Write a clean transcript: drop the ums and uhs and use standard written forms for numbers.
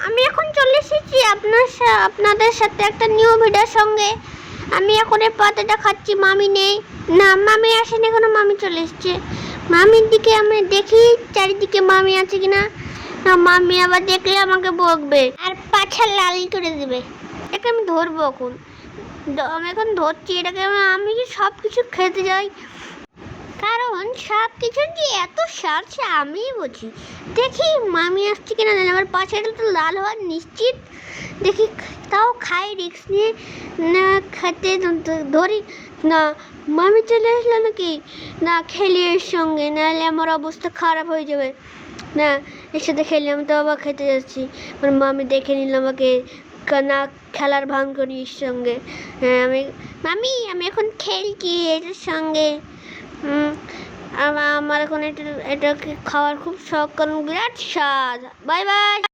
আমি এখন চলে এসেছি আপনাদের সাথে একটা নিউ ভিডিওর সঙ্গে। আমি এখন এই পাতাটা খাচ্ছি, মামি নেই। না, মামি আসেনি এখনো, মামি চলে এসছে। মামির দিকে আমি দেখি চারিদিকে মামি আছে কিনা। না, মামি আবার দেখলে আমাকে বকবে আর পাছা লাল করে দেবে। এটাকে আমি ধরবো এখন। আমি এখন ধরছি এটাকে। আমি কি সব কিছু খেতে যাই, কারণ সব কিছু যে এত স্বাদ সে আমিই বুঝি। দেখি মামি আসছে কিনা, জানি আমার পাছাটা তো লাল হওয়ার নিশ্চিত। দেখি, তাও খাই রিক্স নিয়ে। না খেতে ধরি না, মামি চলে আসলো নাকি। না খেলি এর সঙ্গে, নাহলে আমার অবস্থা খারাপ হয়ে যাবে। না, এর সাথে খেলে আমি তো আবার খেতে যাচ্ছি। আমার মামি দেখে নিল আমাকে, না খেলার ভান করি এর সঙ্গে। হ্যাঁ, আমি এখন খেলছি এটার সঙ্গে। আমার এখন এটাকে খাওয়ার খুব শখ, কারণ বিরাট স্বাদ। Bye bye.